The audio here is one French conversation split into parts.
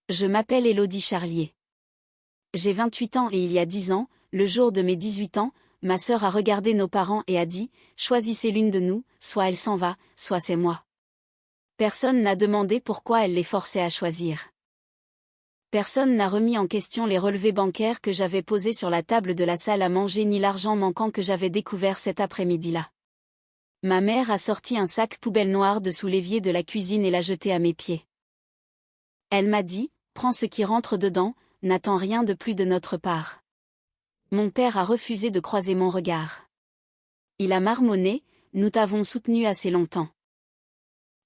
Je m'appelle Élodie Charlier. J'ai 28 ans et il y a 10 ans, le jour de mes 18 ans, ma sœur a regardé nos parents et a dit « Choisissez l'une de nous, soit elle s'en va, soit c'est moi ». Personne n'a demandé pourquoi elle les forçait à choisir. Personne n'a remis en question les relevés bancaires que j'avais posés sur la table de la salle à manger ni l'argent manquant que j'avais découvert cet après-midi-là. Ma mère a sorti un sac poubelle noir de sous l'évier de la cuisine et l'a jeté à mes pieds. Elle m'a dit « Prends ce qui rentre dedans, n'attends rien de plus de notre part ». Mon père a refusé de croiser mon regard. Il a marmonné « Nous t'avons soutenu assez longtemps ».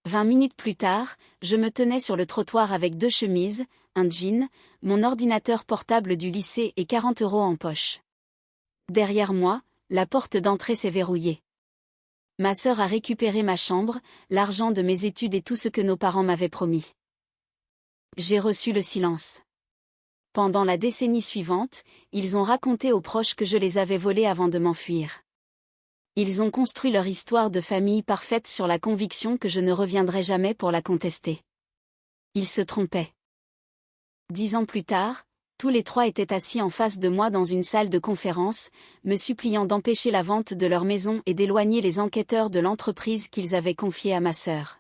20 minutes plus tard, je me tenais sur le trottoir avec 2 chemises, un jean, mon ordinateur portable du lycée et 40 € en poche. Derrière moi, la porte d'entrée s'est verrouillée. Ma sœur a récupéré ma chambre, l'argent de mes études et tout ce que nos parents m'avaient promis. J'ai reçu le silence. Pendant la décennie suivante, ils ont raconté aux proches que je les avais volés avant de m'enfuir. Ils ont construit leur histoire de famille parfaite sur la conviction que je ne reviendrai jamais pour la contester. Ils se trompaient. 10 ans plus tard, tous les 3 étaient assis en face de moi dans une salle de conférence, me suppliant d'empêcher la vente de leur maison et d'éloigner les enquêteurs de l'entreprise qu'ils avaient confiée à ma sœur.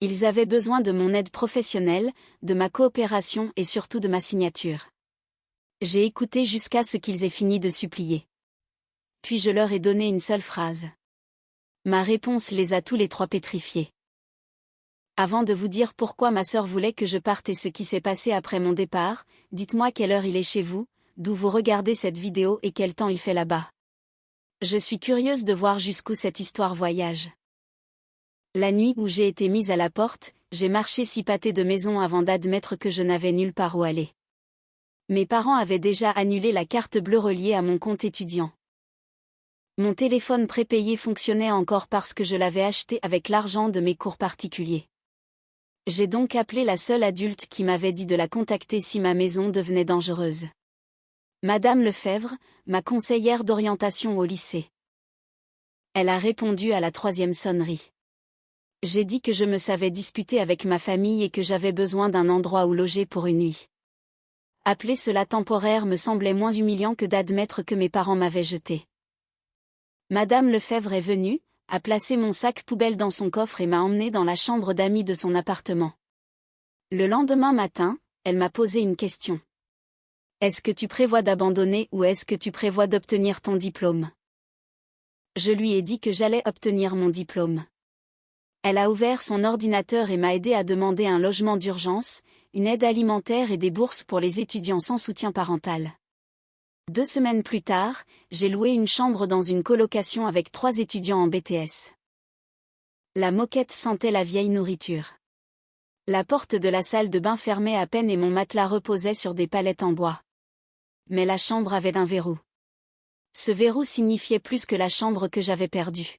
Ils avaient besoin de mon aide professionnelle, de ma coopération et surtout de ma signature. J'ai écouté jusqu'à ce qu'ils aient fini de supplier. Puis je leur ai donné une seule phrase. Ma réponse les a tous les 3 pétrifiés. Avant de vous dire pourquoi ma sœur voulait que je parte et ce qui s'est passé après mon départ, dites-moi quelle heure il est chez vous, d'où vous regardez cette vidéo et quel temps il fait là-bas. Je suis curieuse de voir jusqu'où cette histoire voyage. La nuit où j'ai été mise à la porte, j'ai marché 6 pâtés de maison avant d'admettre que je n'avais nulle part où aller. Mes parents avaient déjà annulé la carte bleue reliée à mon compte étudiant. Mon téléphone prépayé fonctionnait encore parce que je l'avais acheté avec l'argent de mes cours particuliers. J'ai donc appelé la seule adulte qui m'avait dit de la contacter si ma maison devenait dangereuse. Madame Lefebvre, ma conseillère d'orientation au lycée. Elle a répondu à la 3e sonnerie. J'ai dit que je me savais disputer avec ma famille et que j'avais besoin d'un endroit où loger pour une nuit. Appeler cela temporaire me semblait moins humiliant que d'admettre que mes parents m'avaient jeté. Madame Lefebvre est venue, a placé mon sac poubelle dans son coffre et m'a emmené dans la chambre d'amis de son appartement. Le lendemain matin, elle m'a posé une question. Est-ce que tu prévois d'abandonner ou est-ce que tu prévois d'obtenir ton diplôme? Je lui ai dit que j'allais obtenir mon diplôme. Elle a ouvert son ordinateur et m'a aidé à demander un logement d'urgence, une aide alimentaire et des bourses pour les étudiants sans soutien parental. 2 semaines plus tard, j'ai loué une chambre dans une colocation avec 3 étudiants en BTS. La moquette sentait la vieille nourriture. La porte de la salle de bain fermait à peine et mon matelas reposait sur des palettes en bois. Mais la chambre avait un verrou. Ce verrou signifiait plus que la chambre que j'avais perdue.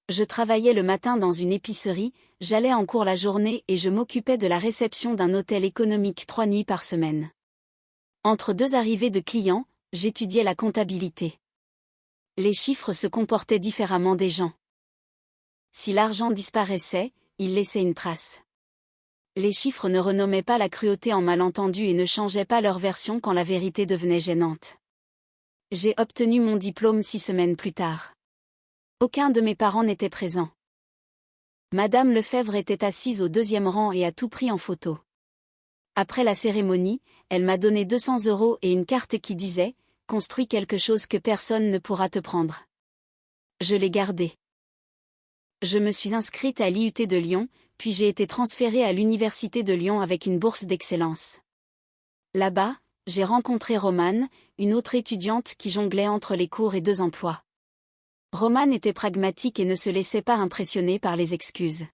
Je travaillais le matin dans une épicerie, j'allais en cours la journée et je m'occupais de la réception d'un hôtel économique 3 nuits par semaine. Entre 2 arrivées de clients, j'étudiais la comptabilité. Les chiffres se comportaient différemment des gens. Si l'argent disparaissait, il laissait une trace. Les chiffres ne renommaient pas la cruauté en malentendu et ne changeaient pas leur version quand la vérité devenait gênante. J'ai obtenu mon diplôme 6 semaines plus tard. Aucun de mes parents n'était présent. Madame Lefebvre était assise au 2e rang et a tout pris en photo. Après la cérémonie, elle m'a donné 200 € et une carte qui disait « Construis quelque chose que personne ne pourra te prendre ». Je l'ai gardée. Je me suis inscrite à l'IUT de Lyon, puis j'ai été transférée à l'Université de Lyon avec une bourse d'excellence. Là-bas, j'ai rencontré Romane, une autre étudiante qui jonglait entre les cours et 2 emplois. Romane était pragmatique et ne se laissait pas impressionner par les excuses.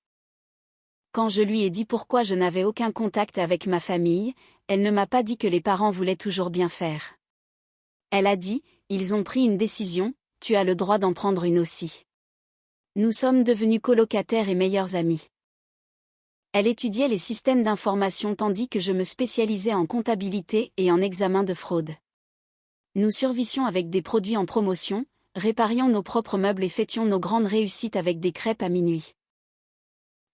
Quand je lui ai dit pourquoi je n'avais aucun contact avec ma famille, elle ne m'a pas dit que les parents voulaient toujours bien faire. Elle a dit, ils ont pris une décision, tu as le droit d'en prendre une aussi. Nous sommes devenus colocataires et meilleurs amis. Elle étudiait les systèmes d'information tandis que je me spécialisais en comptabilité et en examen de fraude. Nous survissions avec des produits en promotion, réparions nos propres meubles et fêtions nos grandes réussites avec des crêpes à minuit.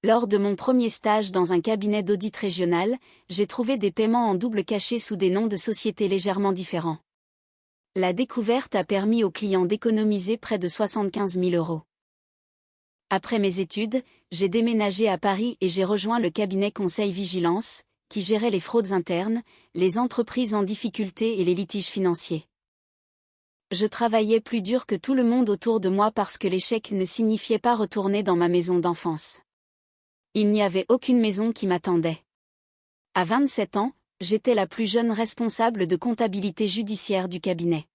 Lors de mon premier stage dans un cabinet d'audit régional, j'ai trouvé des paiements en double cachés sous des noms de sociétés légèrement différents. La découverte a permis aux clients d'économiser près de 75 000 euros. Après mes études, j'ai déménagé à Paris et j'ai rejoint le cabinet Conseil Vigilance, qui gérait les fraudes internes, les entreprises en difficulté et les litiges financiers. Je travaillais plus dur que tout le monde autour de moi parce que l'échec ne signifiait pas retourner dans ma maison d'enfance. Il n'y avait aucune maison qui m'attendait. À 27 ans, j'étais la plus jeune responsable de comptabilité judiciaire du cabinet.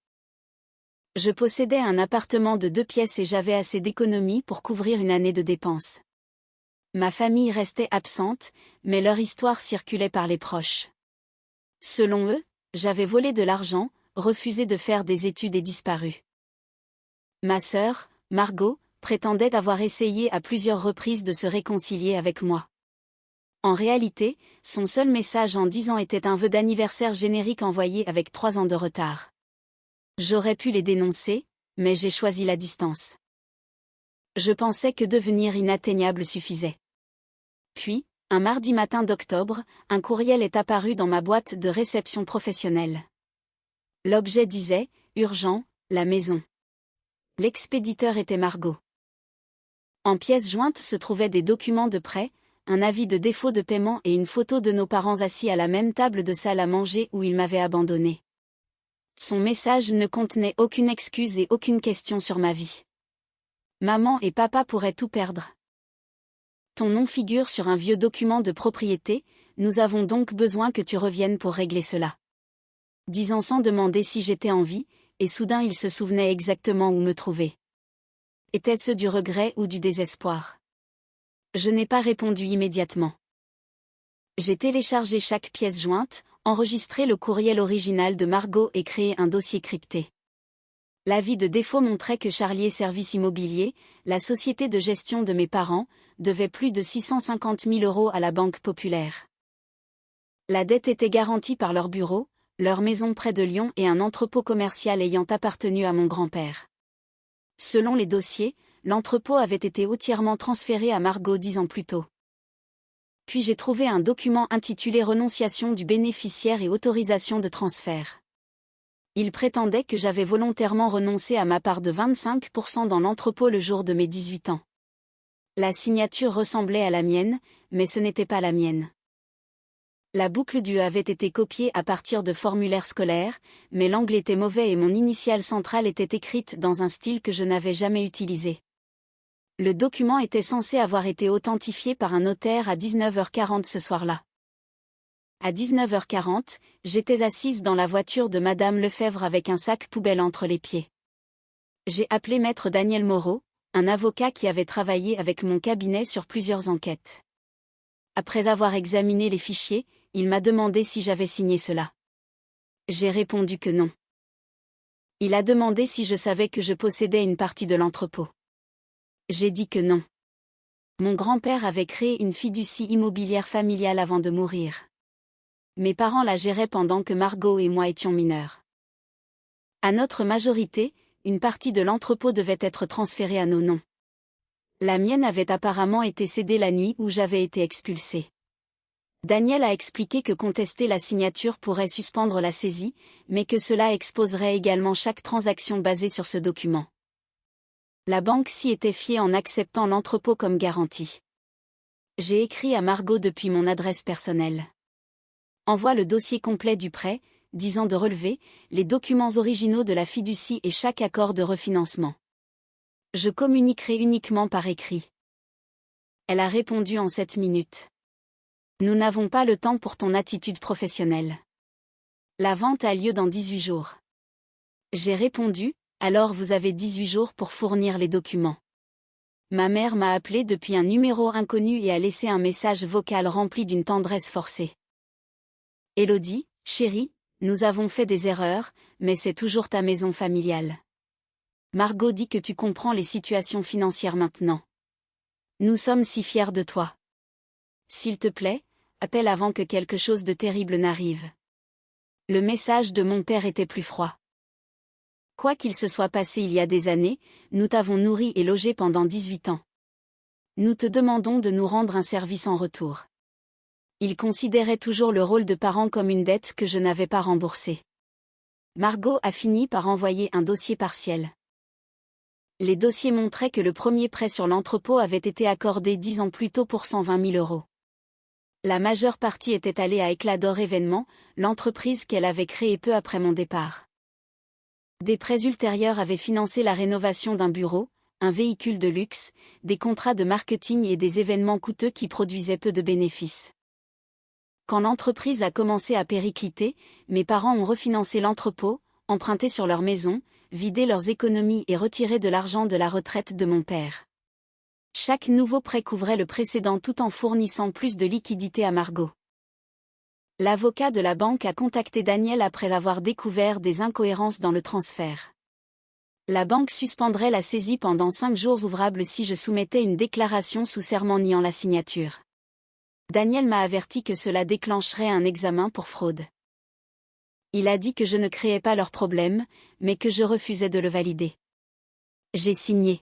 Je possédais un appartement de 2 pièces et j'avais assez d'économies pour couvrir une année de dépenses. Ma famille restait absente, mais leur histoire circulait par les proches. Selon eux, j'avais volé de l'argent, refusé de faire des études et disparu. Ma sœur, Margot, prétendait avoir essayé à plusieurs reprises de se réconcilier avec moi. En réalité, son seul message en 10 ans était un vœu d'anniversaire générique envoyé avec 3 ans de retard. J'aurais pu les dénoncer, mais j'ai choisi la distance. Je pensais que devenir inatteignable suffisait. Puis, un mardi matin d'octobre, un courriel est apparu dans ma boîte de réception professionnelle. L'objet disait « Urgent, la maison ». L'expéditeur était Margot. En pièces jointes se trouvaient des documents de prêt, un avis de défaut de paiement et une photo de nos parents assis à la même table de salle à manger où ils m'avaient abandonné. Son message ne contenait aucune excuse et aucune question sur ma vie. Maman et papa pourraient tout perdre. Ton nom figure sur un vieux document de propriété, nous avons donc besoin que tu reviennes pour régler cela. Disant sans demander si j'étais en vie, et soudain il se souvenait exactement où me trouver. Était-ce du regret ou du désespoir? Je n'ai pas répondu immédiatement. J'ai téléchargé chaque pièce jointe, enregistré le courriel original de Margot et créé un dossier crypté. L'avis de défaut montrait que Charlier Services Immobiliers, la société de gestion de mes parents, devait plus de 650 000 euros à la Banque Populaire. La dette était garantie par leur bureau, leur maison près de Lyon et un entrepôt commercial ayant appartenu à mon grand-père. Selon les dossiers, l'entrepôt avait été entièrement transféré à Margot 10 ans plus tôt. Puis j'ai trouvé un document intitulé Renonciation du bénéficiaire et autorisation de transfert. Il prétendait que j'avais volontairement renoncé à ma part de 25% dans l'entrepôt le jour de mes 18 ans. La signature ressemblait à la mienne, mais ce n'était pas la mienne. La boucle du avait été copiée à partir de formulaires scolaires, mais l'angle était mauvais et mon initiale centrale était écrite dans un style que je n'avais jamais utilisé. Le document était censé avoir été authentifié par un notaire à 19h40 ce soir-là. À 19h40, j'étais assise dans la voiture de Madame Lefebvre avec un sac poubelle entre les pieds. J'ai appelé Maître Daniel Moreau, un avocat qui avait travaillé avec mon cabinet sur plusieurs enquêtes. Après avoir examiné les fichiers, il m'a demandé si j'avais signé cela. J'ai répondu que non. Il a demandé si je savais que je possédais une partie de l'entrepôt. J'ai dit que non. Mon grand-père avait créé une fiducie immobilière familiale avant de mourir. Mes parents la géraient pendant que Margot et moi étions mineurs. À notre majorité, une partie de l'entrepôt devait être transférée à nos noms. La mienne avait apparemment été cédée la nuit où j'avais été expulsée. Daniel a expliqué que contester la signature pourrait suspendre la saisie, mais que cela exposerait également chaque transaction basée sur ce document. La banque s'y était fiée en acceptant l'entrepôt comme garantie. J'ai écrit à Margot depuis mon adresse personnelle. Envoie le dossier complet du prêt, 10 ans de relevé, les documents originaux de la fiducie et chaque accord de refinancement. Je communiquerai uniquement par écrit. Elle a répondu en 7 minutes. Nous n'avons pas le temps pour ton attitude professionnelle. La vente a lieu dans 18 jours. J'ai répondu, alors vous avez 18 jours pour fournir les documents. Ma mère m'a appelé depuis un numéro inconnu et a laissé un message vocal rempli d'une tendresse forcée. Élodie, chérie, nous avons fait des erreurs, mais c'est toujours ta maison familiale. Margot dit que tu comprends les situations financières maintenant. Nous sommes si fiers de toi. S'il te plaît, appelle avant que quelque chose de terrible n'arrive. Le message de mon père était plus froid. Quoi qu'il se soit passé il y a des années, nous t'avons nourri et logé pendant 18 ans. Nous te demandons de nous rendre un service en retour. Il considérait toujours le rôle de parent comme une dette que je n'avais pas remboursée. Margot a fini par envoyer un dossier partiel. Les dossiers montraient que le premier prêt sur l'entrepôt avait été accordé 10 ans plus tôt pour 120 000 euros. La majeure partie était allée à Éclat-d'Or Événements, l'entreprise qu'elle avait créée peu après mon départ. Des prêts ultérieurs avaient financé la rénovation d'un bureau, un véhicule de luxe, des contrats de marketing et des événements coûteux qui produisaient peu de bénéfices. Quand l'entreprise a commencé à péricliter, mes parents ont refinancé l'entrepôt, emprunté sur leur maison, vidé leurs économies et retiré de l'argent de la retraite de mon père. Chaque nouveau prêt couvrait le précédent tout en fournissant plus de liquidités à Margot. L'avocat de la banque a contacté Daniel après avoir découvert des incohérences dans le transfert. La banque suspendrait la saisie pendant 5 jours ouvrables si je soumettais une déclaration sous serment niant la signature. Daniel m'a averti que cela déclencherait un examen pour fraude. Il a dit que je ne créais pas leur problème, mais que je refusais de le valider. J'ai signé.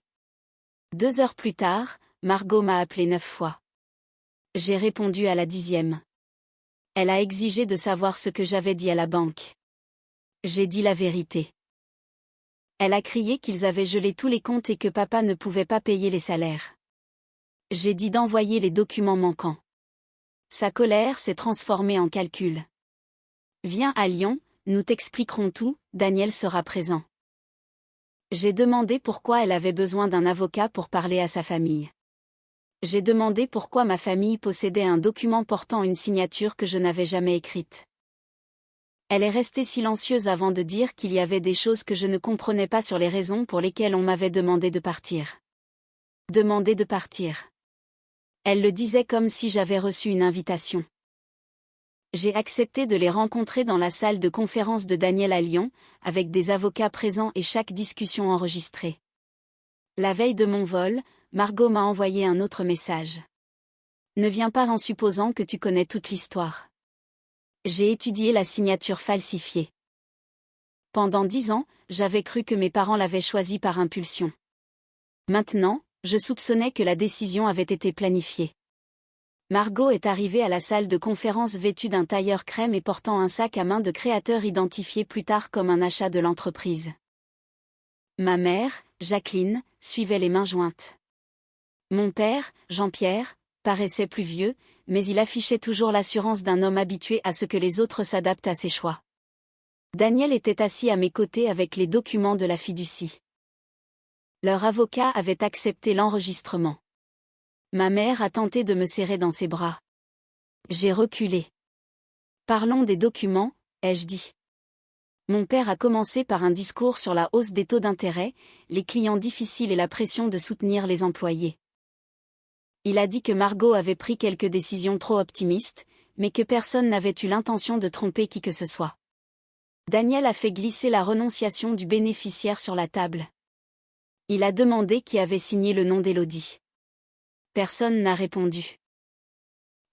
2 heures plus tard, Margot m'a appelé 9 fois. J'ai répondu à la 10e. Elle a exigé de savoir ce que j'avais dit à la banque. J'ai dit la vérité. Elle a crié qu'ils avaient gelé tous les comptes et que papa ne pouvait pas payer les salaires. J'ai dit d'envoyer les documents manquants. Sa colère s'est transformée en calcul. Viens à Lyon, nous t'expliquerons tout, Daniel sera présent. J'ai demandé pourquoi elle avait besoin d'un avocat pour parler à sa famille. J'ai demandé pourquoi ma famille possédait un document portant une signature que je n'avais jamais écrite. Elle est restée silencieuse avant de dire qu'il y avait des choses que je ne comprenais pas sur les raisons pour lesquelles on m'avait demandé de partir. Demander de partir. Elle le disait comme si j'avais reçu une invitation. J'ai accepté de les rencontrer dans la salle de conférence de Daniel à Lyon, avec des avocats présents et chaque discussion enregistrée. La veille de mon vol, Margot m'a envoyé un autre message. Ne viens pas en supposant que tu connais toute l'histoire. J'ai étudié la signature falsifiée. Pendant 10 ans, j'avais cru que mes parents l'avaient choisie par impulsion. Maintenant, je soupçonnais que la décision avait été planifiée. Margot est arrivée à la salle de conférence vêtue d'un tailleur crème et portant un sac à main de créateur identifié plus tard comme un achat de l'entreprise. Ma mère, Jacqueline, suivait les mains jointes. Mon père, Jean-Pierre, paraissait plus vieux, mais il affichait toujours l'assurance d'un homme habitué à ce que les autres s'adaptent à ses choix. Daniel était assis à mes côtés avec les documents de la fiducie. Leur avocat avait accepté l'enregistrement. Ma mère a tenté de me serrer dans ses bras. J'ai reculé. Parlons des documents, ai-je dit. Mon père a commencé par un discours sur la hausse des taux d'intérêt, les clients difficiles et la pression de soutenir les employés. Il a dit que Margot avait pris quelques décisions trop optimistes, mais que personne n'avait eu l'intention de tromper qui que ce soit. Daniel a fait glisser la renonciation du bénéficiaire sur la table. Il a demandé qui avait signé le nom d'Élodie. Personne n'a répondu.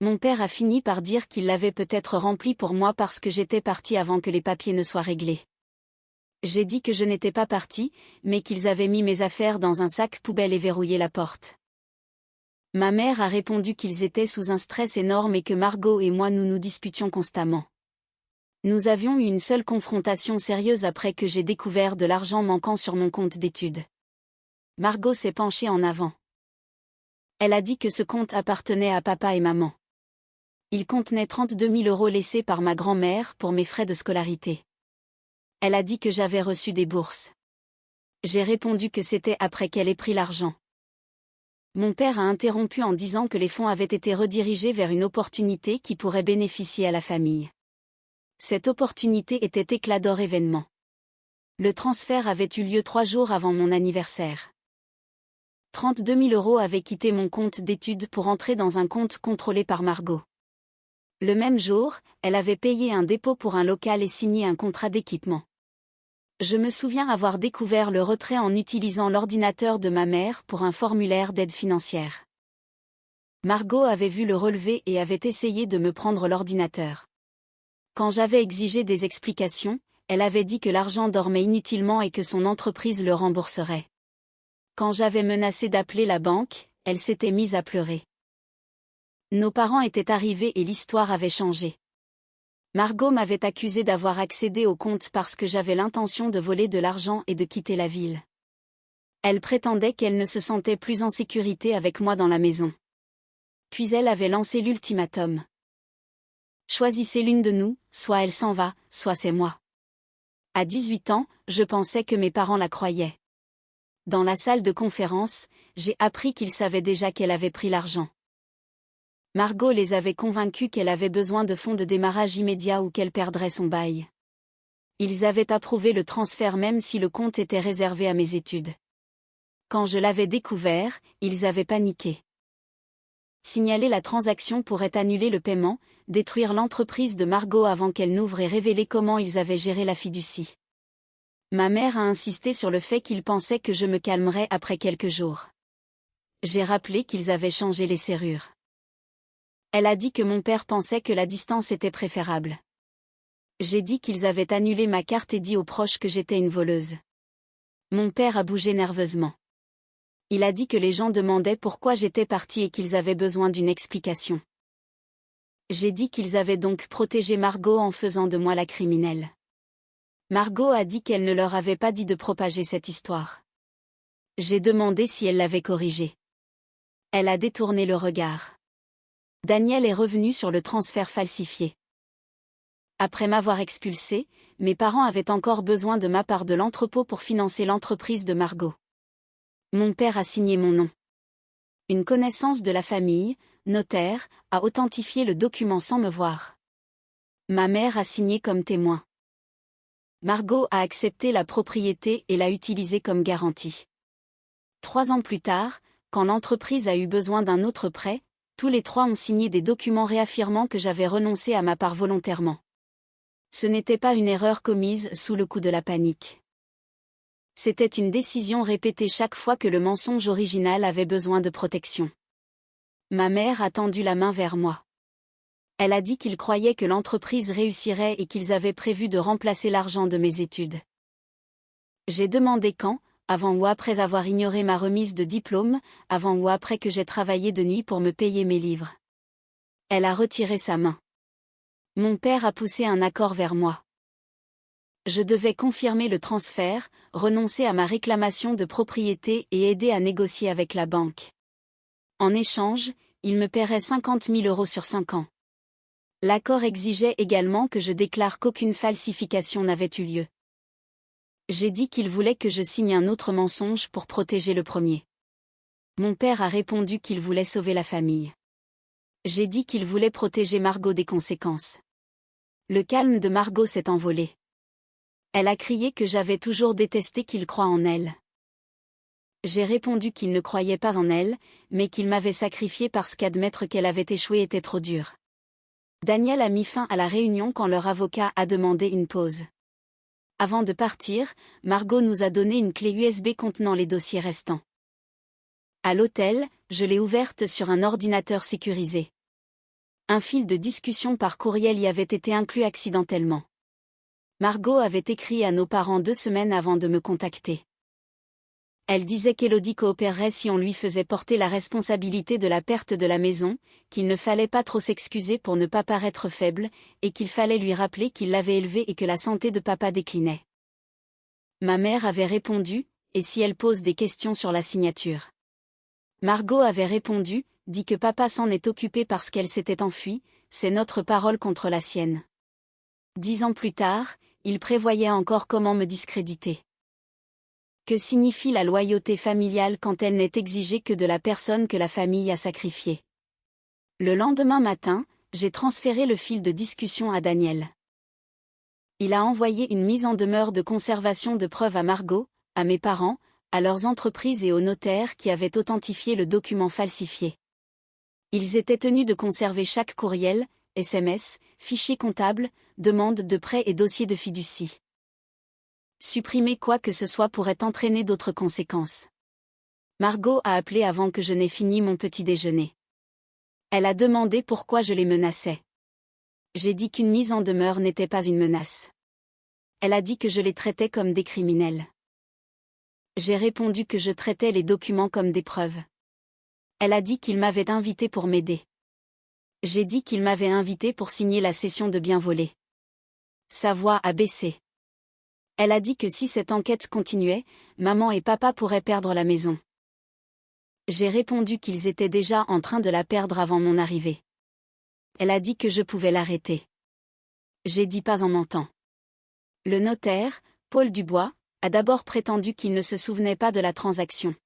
Mon père a fini par dire qu'il l'avait peut-être rempli pour moi parce que j'étais partie avant que les papiers ne soient réglés. J'ai dit que je n'étais pas partie, mais qu'ils avaient mis mes affaires dans un sac poubelle et verrouillé la porte. Ma mère a répondu qu'ils étaient sous un stress énorme et que Margot et moi nous nous disputions constamment. Nous avions eu une seule confrontation sérieuse après que j'ai découvert de l'argent manquant sur mon compte d'études. Margot s'est penchée en avant. Elle a dit que ce compte appartenait à papa et maman. Il contenait 32 000 euros laissés par ma grand-mère pour mes frais de scolarité. Elle a dit que j'avais reçu des bourses. J'ai répondu que c'était après qu'elle ait pris l'argent. Mon père a interrompu en disant que les fonds avaient été redirigés vers une opportunité qui pourrait bénéficier à la famille. Cette opportunité était Éclat-d'Or Événements. Le transfert avait eu lieu 3 jours avant mon anniversaire. 32 000 euros avaient quitté mon compte d'études pour entrer dans un compte contrôlé par Margot. Le même jour, elle avait payé un dépôt pour un local et signé un contrat d'équipement. Je me souviens avoir découvert le retrait en utilisant l'ordinateur de ma mère pour un formulaire d'aide financière. Margot avait vu le relevé et avait essayé de me prendre l'ordinateur. Quand j'avais exigé des explications, elle avait dit que l'argent dormait inutilement et que son entreprise le rembourserait. Quand j'avais menacé d'appeler la banque, elle s'était mise à pleurer. Nos parents étaient arrivés et l'histoire avait changé. Margot m'avait accusé d'avoir accédé au compte parce que j'avais l'intention de voler de l'argent et de quitter la ville. Elle prétendait qu'elle ne se sentait plus en sécurité avec moi dans la maison. Puis elle avait lancé l'ultimatum. Choisissez l'une de nous, soit elle s'en va, soit c'est moi. À 18 ans, je pensais que mes parents la croyaient. Dans la salle de conférence, j'ai appris qu'ils savaient déjà qu'elle avait pris l'argent. Margot les avait convaincus qu'elle avait besoin de fonds de démarrage immédiat ou qu'elle perdrait son bail. Ils avaient approuvé le transfert même si le compte était réservé à mes études. Quand je l'avais découvert, ils avaient paniqué. Signaler la transaction pourrait annuler le paiement, détruire l'entreprise de Margot avant qu'elle n'ouvre et révéler comment ils avaient géré la fiducie. Ma mère a insisté sur le fait qu'ils pensaient que je me calmerais après quelques jours. J'ai rappelé qu'ils avaient changé les serrures. Elle a dit que mon père pensait que la distance était préférable. J'ai dit qu'ils avaient annulé ma carte et dit aux proches que j'étais une voleuse. Mon père a bougé nerveusement. Il a dit que les gens demandaient pourquoi j'étais partie et qu'ils avaient besoin d'une explication. J'ai dit qu'ils avaient donc protégé Margot en faisant de moi la criminelle. Margot a dit qu'elle ne leur avait pas dit de propager cette histoire. J'ai demandé si elle l'avait corrigée. Elle a détourné le regard. Daniel est revenu sur le transfert falsifié. Après m'avoir expulsé, mes parents avaient encore besoin de ma part de l'entrepôt pour financer l'entreprise de Margot. Mon père a signé mon nom. Une connaissance de la famille, notaire, a authentifié le document sans me voir. Ma mère a signé comme témoin. Margot a accepté la propriété et l'a utilisée comme garantie. 3 ans plus tard, quand l'entreprise a eu besoin d'un autre prêt, tous les 3 ont signé des documents réaffirmant que j'avais renoncé à ma part volontairement. Ce n'était pas une erreur commise sous le coup de la panique. C'était une décision répétée chaque fois que le mensonge original avait besoin de protection. Ma mère a tendu la main vers moi. Elle a dit qu'ils croyaient que l'entreprise réussirait et qu'ils avaient prévu de remplacer l'argent de mes études. J'ai demandé quand, avant ou après avoir ignoré ma remise de diplôme, avant ou après que j'ai travaillé de nuit pour me payer mes livres. Elle a retiré sa main. Mon père a poussé un accord vers moi. Je devais confirmer le transfert, renoncer à ma réclamation de propriété et aider à négocier avec la banque. En échange, il me paierait 50 000 € sur 5 ans. L'accord exigeait également que je déclare qu'aucune falsification n'avait eu lieu. J'ai dit qu'il voulait que je signe un autre mensonge pour protéger le premier. Mon père a répondu qu'il voulait sauver la famille. J'ai dit qu'il voulait protéger Margot des conséquences. Le calme de Margot s'est envolé. Elle a crié que j'avais toujours détesté qu'il croie en elle. J'ai répondu qu'il ne croyait pas en elle, mais qu'il m'avait sacrifié parce qu'admettre qu'elle avait échoué était trop dur. Daniel a mis fin à la réunion quand leur avocat a demandé une pause. Avant de partir, Margot nous a donné une clé USB contenant les dossiers restants. À l'hôtel, je l'ai ouverte sur un ordinateur sécurisé. Un fil de discussion par courriel y avait été inclus accidentellement. Margot avait écrit à nos parents 2 semaines avant de me contacter. Elle disait qu'Élodie coopérerait si on lui faisait porter la responsabilité de la perte de la maison, qu'il ne fallait pas trop s'excuser pour ne pas paraître faible, et qu'il fallait lui rappeler qu'il l'avait élevée et que la santé de papa déclinait. Ma mère avait répondu, et si elle pose des questions sur la signature? Margot avait répondu, dit que papa s'en est occupé parce qu'elle s'était enfuie, c'est notre parole contre la sienne. 10 ans plus tard, il prévoyait encore comment me discréditer. Que signifie la loyauté familiale quand elle n'est exigée que de la personne que la famille a sacrifiée? Le lendemain matin, j'ai transféré le fil de discussion à Daniel. Il a envoyé une mise en demeure de conservation de preuves à Margot, à mes parents, à leurs entreprises et aux notaires qui avaient authentifié le document falsifié. Ils étaient tenus de conserver chaque courriel, SMS, fichier comptable, demande de prêt et dossier de fiducie. Supprimer quoi que ce soit pourrait entraîner d'autres conséquences. Margot a appelé avant que je n'ai fini mon petit déjeuner. Elle a demandé pourquoi je les menaçais. J'ai dit qu'une mise en demeure n'était pas une menace. Elle a dit que je les traitais comme des criminels. J'ai répondu que je traitais les documents comme des preuves. Elle a dit qu'il m'avait invité pour m'aider. J'ai dit qu'il m'avait invité pour signer la cession de biens volés. Sa voix a baissé. Elle a dit que si cette enquête continuait, maman et papa pourraient perdre la maison. J'ai répondu qu'ils étaient déjà en train de la perdre avant mon arrivée. Elle a dit que je pouvais l'arrêter. J'ai dit pas en mentant. Le notaire, Paul Dubois, a d'abord prétendu qu'il ne se souvenait pas de la transaction.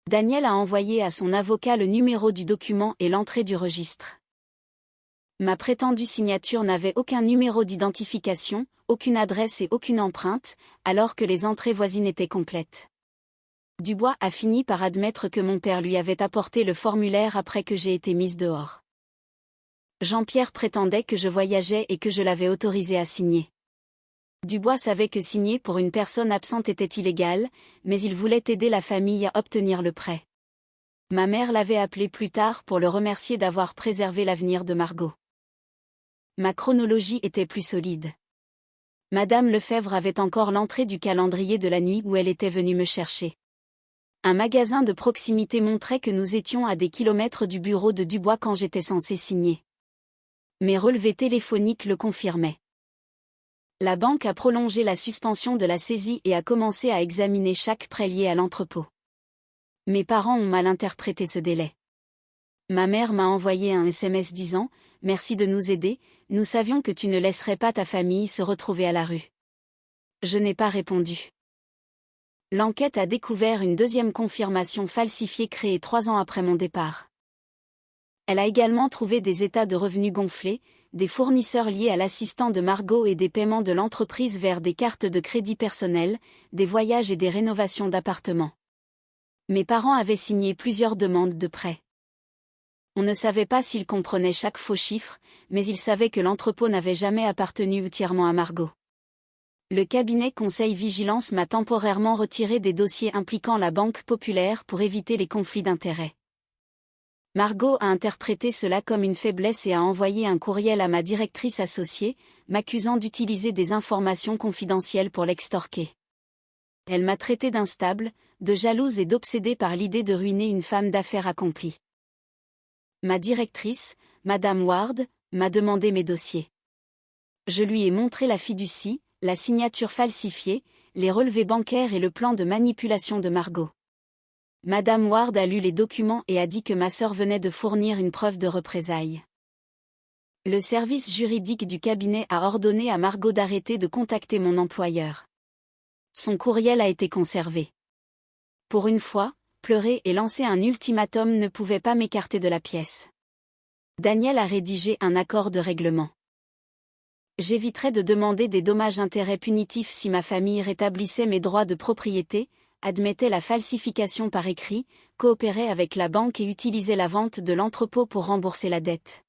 Daniel a envoyé à son avocat le numéro du document et l'entrée du registre. Ma prétendue signature n'avait aucun numéro d'identification, aucune adresse et aucune empreinte, alors que les entrées voisines étaient complètes. Dubois a fini par admettre que mon père lui avait apporté le formulaire après que j'ai été mise dehors. Jean-Pierre prétendait que je voyageais et que je l'avais autorisé à signer. Dubois savait que signer pour une personne absente était illégal, mais il voulait aider la famille à obtenir le prêt. Ma mère l'avait appelé plus tard pour le remercier d'avoir préservé l'avenir de Margot. Ma chronologie était plus solide. Madame Lefebvre avait encore l'entrée du calendrier de la nuit où elle était venue me chercher. Un magasin de proximité montrait que nous étions à des kilomètres du bureau de Dubois quand j'étais censée signer. Mes relevés téléphoniques le confirmaient. La banque a prolongé la suspension de la saisie et a commencé à examiner chaque prêt lié à l'entrepôt. Mes parents ont mal interprété ce délai. Ma mère m'a envoyé un SMS disant « Merci de nous aider, nous savions que tu ne laisserais pas ta famille se retrouver à la rue. » Je n'ai pas répondu. L'enquête a découvert une deuxième confirmation falsifiée créée 3 ans après mon départ. Elle a également trouvé des états de revenus gonflés, des fournisseurs liés à l'assistant de Margot et des paiements de l'entreprise vers des cartes de crédit personnelles, des voyages et des rénovations d'appartements. Mes parents avaient signé plusieurs demandes de prêt. On ne savait pas s'ils comprenaient chaque faux chiffre, mais ils savaient que l'entrepôt n'avait jamais appartenu entièrement à Margot. Le cabinet Conseil Vigilance m'a temporairement retiré des dossiers impliquant la Banque Populaire pour éviter les conflits d'intérêts. Margot a interprété cela comme une faiblesse et a envoyé un courriel à ma directrice associée, m'accusant d'utiliser des informations confidentielles pour l'extorquer. Elle m'a traité d'instable, de jalouse et d'obsédée par l'idée de ruiner une femme d'affaires accomplie. Ma directrice, Madame Ward, m'a demandé mes dossiers. Je lui ai montré la fiducie, la signature falsifiée, les relevés bancaires et le plan de manipulation de Margot. Madame Ward a lu les documents et a dit que ma sœur venait de fournir une preuve de représailles. Le service juridique du cabinet a ordonné à Margot d'arrêter de contacter mon employeur. Son courriel a été conservé. Pour une fois, pleurer et lancer un ultimatum ne pouvaient pas m'écarter de la pièce. Daniel a rédigé un accord de règlement. J'éviterais de demander des dommages-intérêts punitifs si ma famille rétablissait mes droits de propriété, admettait la falsification par écrit, coopérait avec la banque et utilisait la vente de l'entrepôt pour rembourser la dette.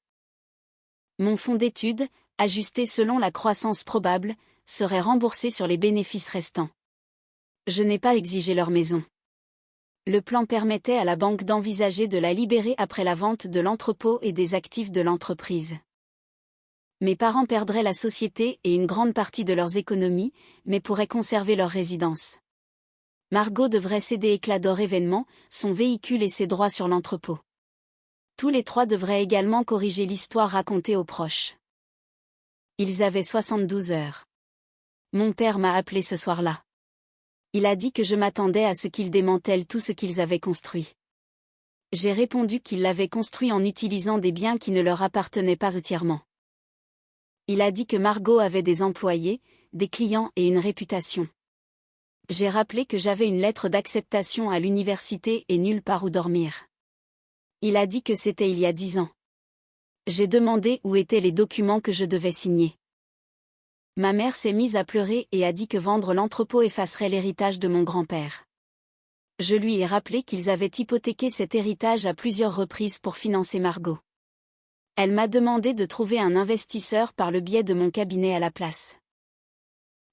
Mon fonds d'études, ajusté selon la croissance probable, serait remboursé sur les bénéfices restants. Je n'ai pas exigé leur maison. Le plan permettait à la banque d'envisager de la libérer après la vente de l'entrepôt et des actifs de l'entreprise. Mes parents perdraient la société et une grande partie de leurs économies, mais pourraient conserver leur résidence. Margot devrait céder Éclat d'Or Événements, son véhicule et ses droits sur l'entrepôt. Tous les 3 devraient également corriger l'histoire racontée aux proches. Ils avaient 72 heures. Mon père m'a appelé ce soir-là. Il a dit que je m'attendais à ce qu'ils démantèlent tout ce qu'ils avaient construit. J'ai répondu qu'ils l'avaient construit en utilisant des biens qui ne leur appartenaient pas entièrement. Il a dit que Margot avait des employés, des clients et une réputation. J'ai rappelé que j'avais une lettre d'acceptation à l'université et nulle part où dormir. Il a dit que c'était il y a 10 ans. J'ai demandé où étaient les documents que je devais signer. Ma mère s'est mise à pleurer et a dit que vendre l'entrepôt effacerait l'héritage de mon grand-père. Je lui ai rappelé qu'ils avaient hypothéqué cet héritage à plusieurs reprises pour financer Margot. Elle m'a demandé de trouver un investisseur par le biais de mon cabinet à la place.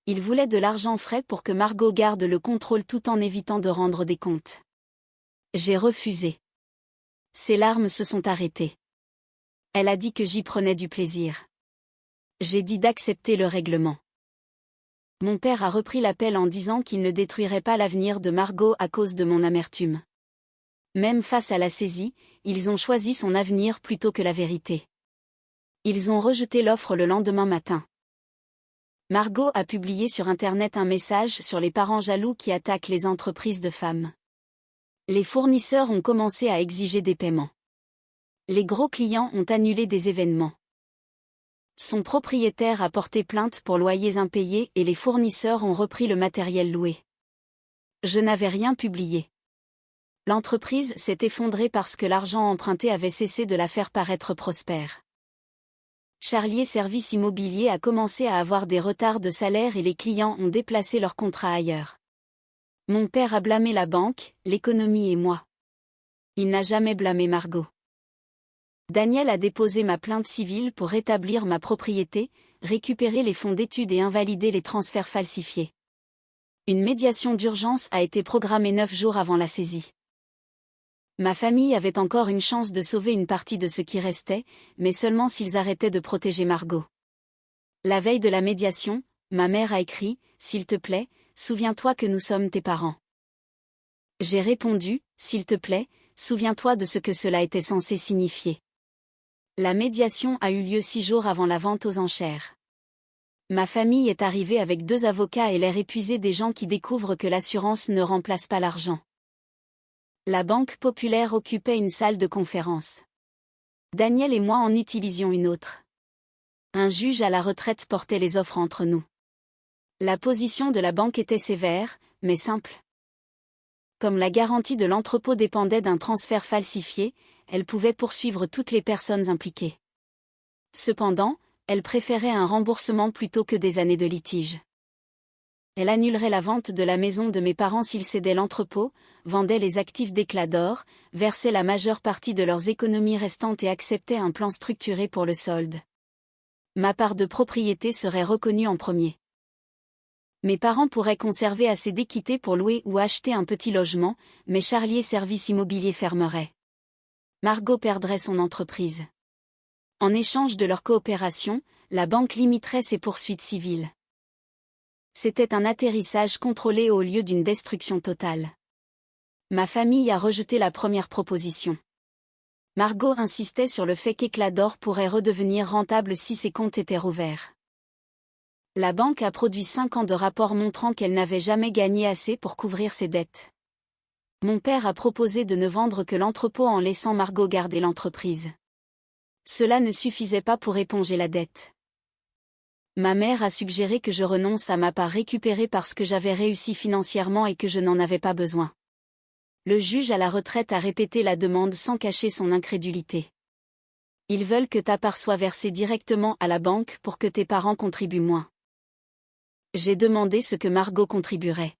Il voulait de l'argent frais pour que Margot garde le contrôle tout en évitant de rendre des comptes. J'ai refusé. Ses larmes se sont arrêtées. Elle a dit que j'y prenais du plaisir. J'ai dit d'accepter le règlement. Mon père a repris l'appel en disant qu'il ne détruirait pas l'avenir de Margot à cause de mon amertume. Même face à la saisie, ils ont choisi son avenir plutôt que la vérité. Ils ont rejeté l'offre le lendemain matin. Margot a publié sur Internet un message sur les parents jaloux qui attaquent les entreprises de femmes. Les fournisseurs ont commencé à exiger des paiements. Les gros clients ont annulé des événements. Son propriétaire a porté plainte pour loyers impayés et les fournisseurs ont repris le matériel loué. Je n'avais rien publié. L'entreprise s'est effondrée parce que l'argent emprunté avait cessé de la faire paraître prospère. Charlier Service Immobilier a commencé à avoir des retards de salaire et les clients ont déplacé leurs contrats ailleurs. Mon père a blâmé la banque, l'économie et moi. Il n'a jamais blâmé Margot. Daniel a déposé ma plainte civile pour rétablir ma propriété, récupérer les fonds d'études et invalider les transferts falsifiés. Une médiation d'urgence a été programmée 9 jours avant la saisie. Ma famille avait encore une chance de sauver une partie de ce qui restait, mais seulement s'ils arrêtaient de protéger Margot. La veille de la médiation, ma mère a écrit « S'il te plaît, souviens-toi que nous sommes tes parents ». J'ai répondu « S'il te plaît, souviens-toi de ce que cela était censé signifier ». La médiation a eu lieu 6 jours avant la vente aux enchères. Ma famille est arrivée avec 2 avocats et l'air épuisé des gens qui découvrent que l'assurance ne remplace pas l'argent. La Banque Populaire occupait une salle de conférence. Daniel et moi en utilisions une autre. Un juge à la retraite portait les offres entre nous. La position de la banque était sévère, mais simple. Comme la garantie de l'entrepôt dépendait d'un transfert falsifié, elle pouvait poursuivre toutes les personnes impliquées. Cependant, elle préférait un remboursement plutôt que des années de litige. Elle annulerait la vente de la maison de mes parents s'ils cédaient l'entrepôt, vendaient les actifs d'éclat d'or, versaient la majeure partie de leurs économies restantes et acceptaient un plan structuré pour le solde. Ma part de propriété serait reconnue en premier. Mes parents pourraient conserver assez d'équité pour louer ou acheter un petit logement, mais Charlier Service Immobilier fermerait. Margot perdrait son entreprise. En échange de leur coopération, la banque limiterait ses poursuites civiles. C'était un atterrissage contrôlé au lieu d'une destruction totale. Ma famille a rejeté la première proposition. Margot insistait sur le fait qu'Éclat d'Or pourrait redevenir rentable si ses comptes étaient rouverts. La banque a produit 5 ans de rapports montrant qu'elle n'avait jamais gagné assez pour couvrir ses dettes. Mon père a proposé de ne vendre que l'entrepôt en laissant Margot garder l'entreprise. Cela ne suffisait pas pour éponger la dette. Ma mère a suggéré que je renonce à ma part récupérée parce que j'avais réussi financièrement et que je n'en avais pas besoin. Le juge à la retraite a répété la demande sans cacher son incrédulité. Ils veulent que ta part soit versée directement à la banque pour que tes parents contribuent moins. J'ai demandé ce que Margot contribuerait.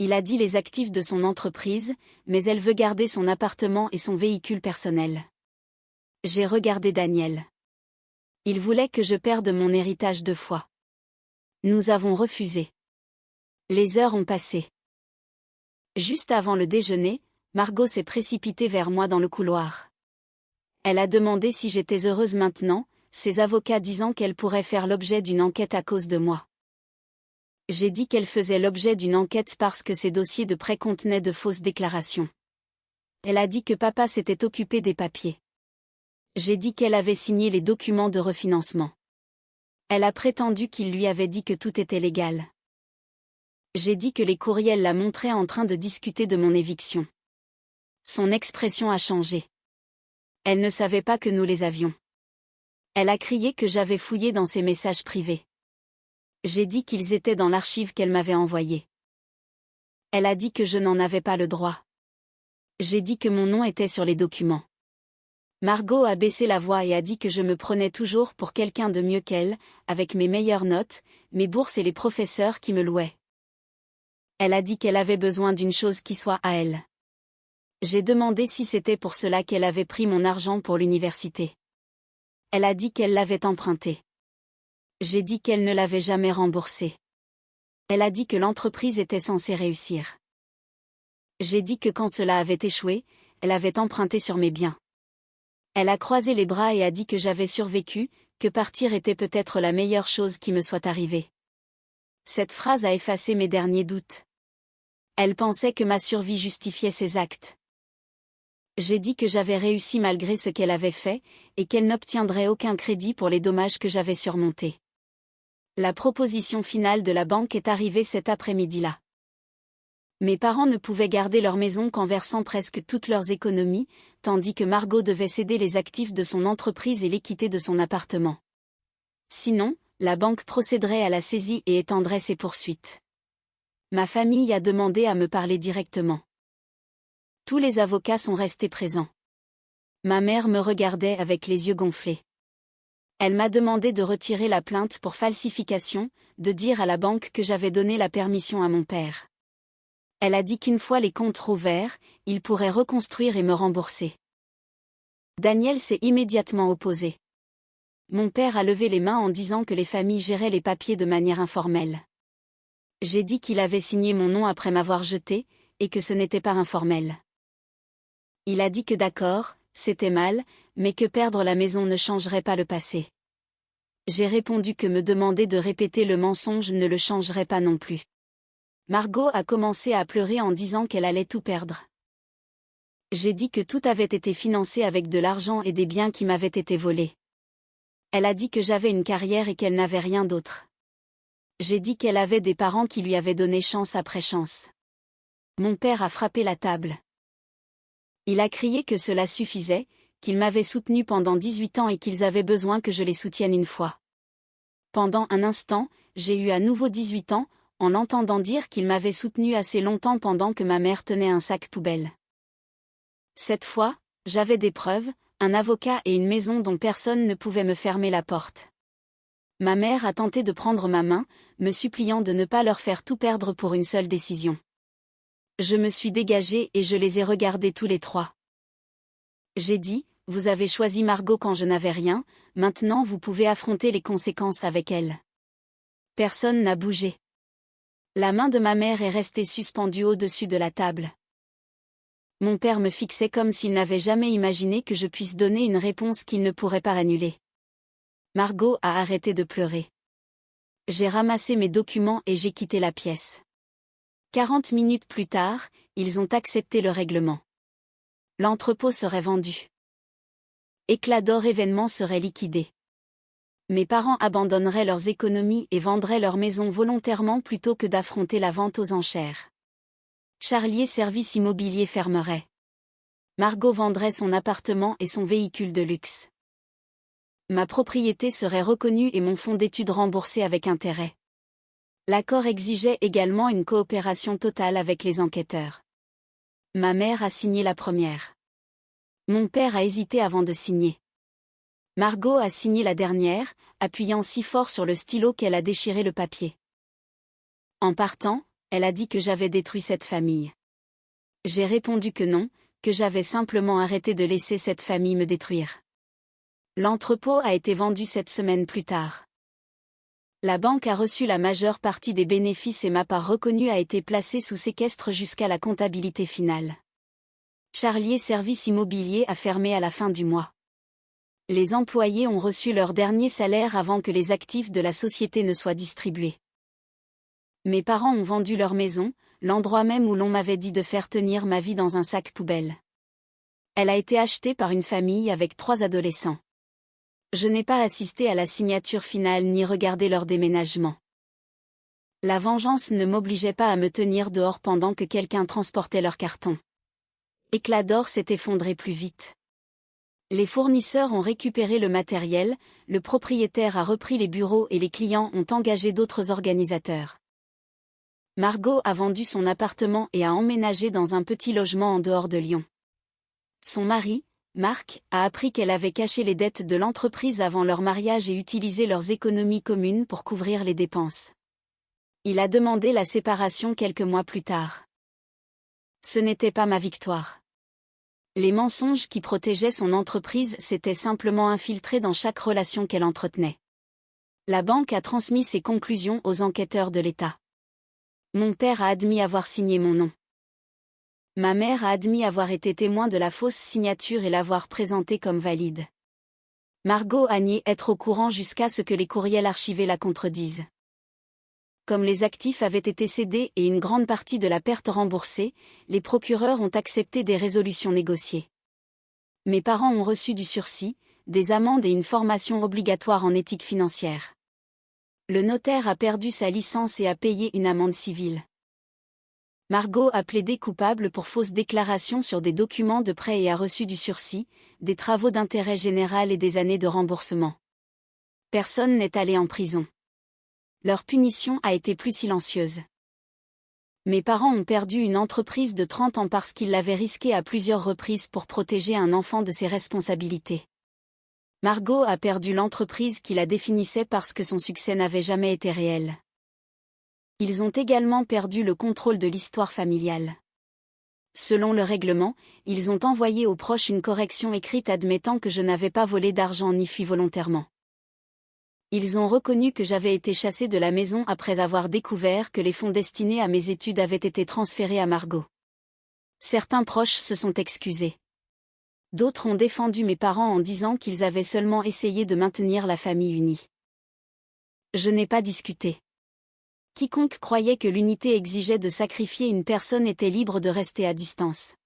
Il a dit les actifs de son entreprise, mais elle veut garder son appartement et son véhicule personnel. J'ai regardé Daniel. Il voulait que je perde mon héritage 2 fois. Nous avons refusé. Les heures ont passé. Juste avant le déjeuner, Margot s'est précipitée vers moi dans le couloir. Elle a demandé si j'étais heureuse maintenant, ses avocats disant qu'elle pourrait faire l'objet d'une enquête à cause de moi. J'ai dit qu'elle faisait l'objet d'une enquête parce que ses dossiers de prêt contenaient de fausses déclarations. Elle a dit que papa s'était occupé des papiers. J'ai dit qu'elle avait signé les documents de refinancement. Elle a prétendu qu'il lui avait dit que tout était légal. J'ai dit que les courriels la montraient en train de discuter de mon éviction. Son expression a changé. Elle ne savait pas que nous les avions. Elle a crié que j'avais fouillé dans ses messages privés. J'ai dit qu'ils étaient dans l'archive qu'elle m'avait envoyée. Elle a dit que je n'en avais pas le droit. J'ai dit que mon nom était sur les documents. Margot a baissé la voix et a dit que je me prenais toujours pour quelqu'un de mieux qu'elle, avec mes meilleures notes, mes bourses et les professeurs qui me louaient. Elle a dit qu'elle avait besoin d'une chose qui soit à elle. J'ai demandé si c'était pour cela qu'elle avait pris mon argent pour l'université. Elle a dit qu'elle l'avait emprunté. J'ai dit qu'elle ne l'avait jamais remboursé. Elle a dit que l'entreprise était censée réussir. J'ai dit que quand cela avait échoué, elle avait emprunté sur mes biens. Elle a croisé les bras et a dit que j'avais survécu, que partir était peut-être la meilleure chose qui me soit arrivée. Cette phrase a effacé mes derniers doutes. Elle pensait que ma survie justifiait ses actes. J'ai dit que j'avais réussi malgré ce qu'elle avait fait, et qu'elle n'obtiendrait aucun crédit pour les dommages que j'avais surmontés. La proposition finale de la banque est arrivée cet après-midi-là. Mes parents ne pouvaient garder leur maison qu'en versant presque toutes leurs économies, tandis que Margot devait céder les actifs de son entreprise et l'équité de son appartement. Sinon, la banque procéderait à la saisie et étendrait ses poursuites. Ma famille a demandé à me parler directement. Tous les avocats sont restés présents. Ma mère me regardait avec les yeux gonflés. Elle m'a demandé de retirer la plainte pour falsification, de dire à la banque que j'avais donné la permission à mon père. Elle a dit qu'une fois les comptes rouverts, il pourrait reconstruire et me rembourser. Daniel s'est immédiatement opposé. Mon père a levé les mains en disant que les familles géraient les papiers de manière informelle. J'ai dit qu'il avait signé mon nom après m'avoir jeté, et que ce n'était pas informel. Il a dit que d'accord, c'était mal, mais que perdre la maison ne changerait pas le passé. J'ai répondu que me demander de répéter le mensonge ne le changerait pas non plus. Margot a commencé à pleurer en disant qu'elle allait tout perdre. J'ai dit que tout avait été financé avec de l'argent et des biens qui m'avaient été volés. Elle a dit que j'avais une carrière et qu'elle n'avait rien d'autre. J'ai dit qu'elle avait des parents qui lui avaient donné chance après chance. Mon père a frappé la table. Il a crié que cela suffisait, qu'ils m'avaient soutenu pendant 18 ans et qu'ils avaient besoin que je les soutienne une fois. Pendant un instant, j'ai eu à nouveau 18 ans, en entendant dire qu'ils m'avaient soutenu assez longtemps pendant que ma mère tenait un sac poubelle. Cette fois, j'avais des preuves, un avocat et une maison dont personne ne pouvait me fermer la porte. Ma mère a tenté de prendre ma main, me suppliant de ne pas leur faire tout perdre pour une seule décision. Je me suis dégagée et je les ai regardés tous les trois. J'ai dit, vous avez choisi Margot quand je n'avais rien, maintenant vous pouvez affronter les conséquences avec elle. Personne n'a bougé. La main de ma mère est restée suspendue au-dessus de la table. Mon père me fixait comme s'il n'avait jamais imaginé que je puisse donner une réponse qu'il ne pourrait pas annuler. Margot a arrêté de pleurer. J'ai ramassé mes documents et j'ai quitté la pièce. 40 minutes plus tard, ils ont accepté le règlement. L'entrepôt serait vendu. Éclat d'or événement serait liquidé. Mes parents abandonneraient leurs économies et vendraient leur maison volontairement plutôt que d'affronter la vente aux enchères. Charlier Service Immobilier fermerait. Margot vendrait son appartement et son véhicule de luxe. Ma propriété serait reconnue et mon fonds d'études remboursé avec intérêt. L'accord exigeait également une coopération totale avec les enquêteurs. Ma mère a signé la première. Mon père a hésité avant de signer. Margot a signé la dernière, appuyant si fort sur le stylo qu'elle a déchiré le papier. En partant, elle a dit que j'avais détruit cette famille. J'ai répondu que non, que j'avais simplement arrêté de laisser cette famille me détruire. L'entrepôt a été vendu 7 semaines plus tard. La banque a reçu la majeure partie des bénéfices et ma part reconnue a été placée sous séquestre jusqu'à la comptabilité finale. Charlier Service Immobilier a fermé à la fin du mois. Les employés ont reçu leur dernier salaire avant que les actifs de la société ne soient distribués. Mes parents ont vendu leur maison, l'endroit même où l'on m'avait dit de faire tenir ma vie dans un sac poubelle. Elle a été achetée par une famille avec 3 adolescents. Je n'ai pas assisté à la signature finale ni regardé leur déménagement. La vengeance ne m'obligeait pas à me tenir dehors pendant que quelqu'un transportait leur carton. Éclat d'or s'est effondré plus vite. Les fournisseurs ont récupéré le matériel, le propriétaire a repris les bureaux et les clients ont engagé d'autres organisateurs. Margot a vendu son appartement et a emménagé dans un petit logement en dehors de Lyon. Son mari, Marc, a appris qu'elle avait caché les dettes de l'entreprise avant leur mariage et utilisé leurs économies communes pour couvrir les dépenses. Il a demandé la séparation quelques mois plus tard. Ce n'était pas ma victoire. Les mensonges qui protégeaient son entreprise s'étaient simplement infiltrés dans chaque relation qu'elle entretenait. La banque a transmis ses conclusions aux enquêteurs de l'État. Mon père a admis avoir signé mon nom. Ma mère a admis avoir été témoin de la fausse signature et l'avoir présentée comme valide. Margot a nié être au courant jusqu'à ce que les courriels archivés la contredisent. Comme les actifs avaient été cédés et une grande partie de la perte remboursée, les procureurs ont accepté des résolutions négociées. Mes parents ont reçu du sursis, des amendes et une formation obligatoire en éthique financière. Le notaire a perdu sa licence et a payé une amende civile. Margot a plaidé coupable pour fausse déclaration sur des documents de prêt et a reçu du sursis, des travaux d'intérêt général et des années de remboursement. Personne n'est allé en prison. Leur punition a été plus silencieuse. Mes parents ont perdu une entreprise de 30 ans parce qu'ils l'avaient risquée à plusieurs reprises pour protéger un enfant de ses responsabilités. Margot a perdu l'entreprise qui la définissait parce que son succès n'avait jamais été réel. Ils ont également perdu le contrôle de l'histoire familiale. Selon le règlement, ils ont envoyé aux proches une correction écrite admettant que je n'avais pas volé d'argent ni fui volontairement. Ils ont reconnu que j'avais été chassée de la maison après avoir découvert que les fonds destinés à mes études avaient été transférés à Margot. Certains proches se sont excusés. D'autres ont défendu mes parents en disant qu'ils avaient seulement essayé de maintenir la famille unie. Je n'ai pas discuté. Quiconque croyait que l'unité exigeait de sacrifier une personne était libre de rester à distance.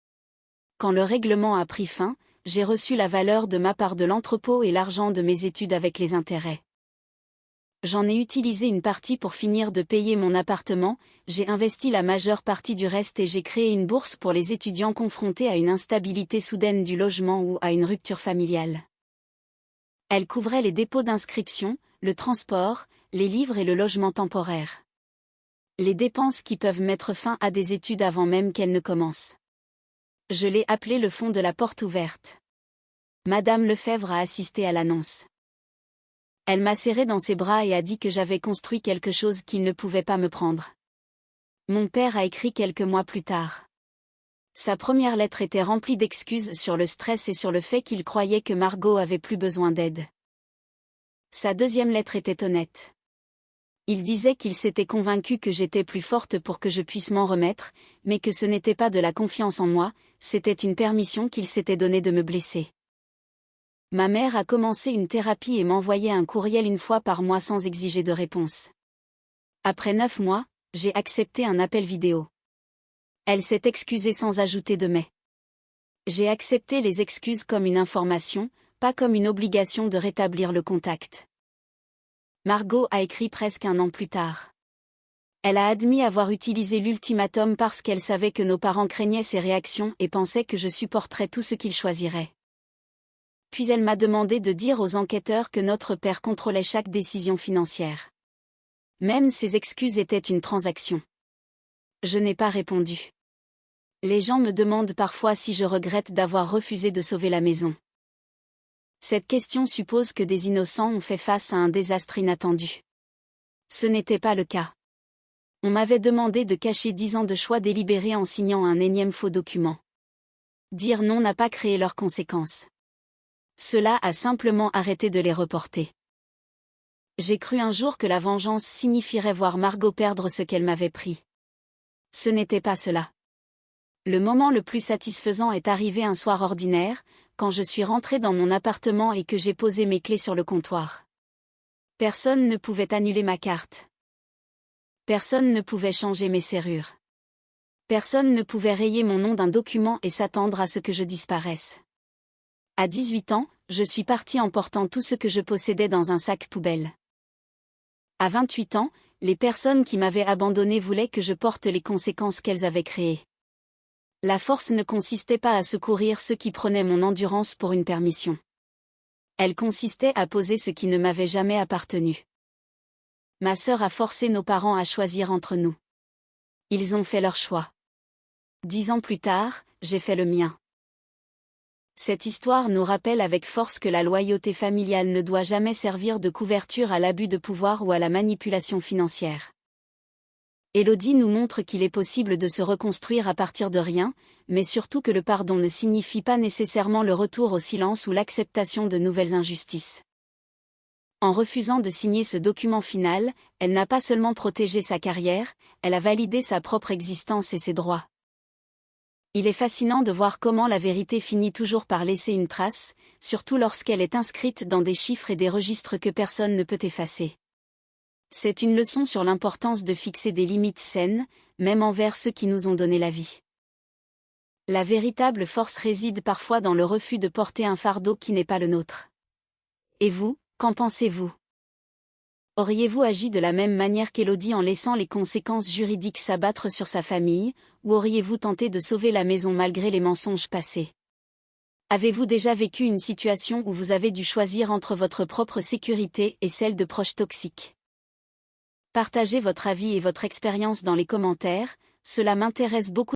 Quand le règlement a pris fin, j'ai reçu la valeur de ma part de l'entrepôt et l'argent de mes études avec les intérêts. J'en ai utilisé une partie pour finir de payer mon appartement, j'ai investi la majeure partie du reste et j'ai créé une bourse pour les étudiants confrontés à une instabilité soudaine du logement ou à une rupture familiale. Elle couvrait les dépôts d'inscription, le transport, les livres et le logement temporaire. Les dépenses qui peuvent mettre fin à des études avant même qu'elles ne commencent. Je l'ai appelé le fonds de la porte ouverte. Madame Lefebvre a assisté à l'annonce. Elle m'a serré dans ses bras et a dit que j'avais construit quelque chose qu'il ne pouvait pas me prendre. Mon père a écrit quelques mois plus tard. Sa première lettre était remplie d'excuses sur le stress et sur le fait qu'il croyait que Margot avait plus besoin d'aide. Sa deuxième lettre était honnête. Il disait qu'il s'était convaincu que j'étais plus forte pour que je puisse m'en remettre, mais que ce n'était pas de la confiance en moi, c'était une permission qu'il s'était donnée de me blesser. Ma mère a commencé une thérapie et m'envoyait un courriel une fois par mois sans exiger de réponse. Après 9 mois, j'ai accepté un appel vidéo. Elle s'est excusée sans ajouter de mais. J'ai accepté les excuses comme une information, pas comme une obligation de rétablir le contact. Margot a écrit presque un an plus tard. Elle a admis avoir utilisé l'ultimatum parce qu'elle savait que nos parents craignaient ses réactions et pensaient que je supporterais tout ce qu'ils choisiraient. Puis elle m'a demandé de dire aux enquêteurs que notre père contrôlait chaque décision financière. Même ses excuses étaient une transaction. Je n'ai pas répondu. Les gens me demandent parfois si je regrette d'avoir refusé de sauver la maison. Cette question suppose que des innocents ont fait face à un désastre inattendu. Ce n'était pas le cas. On m'avait demandé de cacher 10 ans de choix délibérés en signant un énième faux document. Dire non n'a pas créé leurs conséquences. Cela a simplement arrêté de les reporter. J'ai cru un jour que la vengeance signifierait voir Margot perdre ce qu'elle m'avait pris. Ce n'était pas cela. Le moment le plus satisfaisant est arrivé un soir ordinaire, quand je suis rentrée dans mon appartement et que j'ai posé mes clés sur le comptoir. Personne ne pouvait annuler ma carte. Personne ne pouvait changer mes serrures. Personne ne pouvait rayer mon nom d'un document et s'attendre à ce que je disparaisse. À 18 ans, je suis partie en portant tout ce que je possédais dans un sac poubelle. À 28 ans, les personnes qui m'avaient abandonnée voulaient que je porte les conséquences qu'elles avaient créées. La force ne consistait pas à secourir ceux qui prenaient mon endurance pour une permission. Elle consistait à poser ce qui ne m'avait jamais appartenu. Ma sœur a forcé nos parents à choisir entre nous. Ils ont fait leur choix. 10 ans plus tard, j'ai fait le mien. Cette histoire nous rappelle avec force que la loyauté familiale ne doit jamais servir de couverture à l'abus de pouvoir ou à la manipulation financière. Élodie nous montre qu'il est possible de se reconstruire à partir de rien, mais surtout que le pardon ne signifie pas nécessairement le retour au silence ou l'acceptation de nouvelles injustices. En refusant de signer ce document final, elle n'a pas seulement protégé sa carrière, elle a validé sa propre existence et ses droits. Il est fascinant de voir comment la vérité finit toujours par laisser une trace, surtout lorsqu'elle est inscrite dans des chiffres et des registres que personne ne peut effacer. C'est une leçon sur l'importance de fixer des limites saines, même envers ceux qui nous ont donné la vie. La véritable force réside parfois dans le refus de porter un fardeau qui n'est pas le nôtre. Et vous, qu'en pensez-vous? Auriez-vous agi de la même manière qu'Élodie en laissant les conséquences juridiques s'abattre sur sa famille, ou auriez-vous tenté de sauver la maison malgré les mensonges passés? Avez-vous déjà vécu une situation où vous avez dû choisir entre votre propre sécurité et celle de proches toxiques? Partagez votre avis et votre expérience dans les commentaires, cela m'intéresse beaucoup.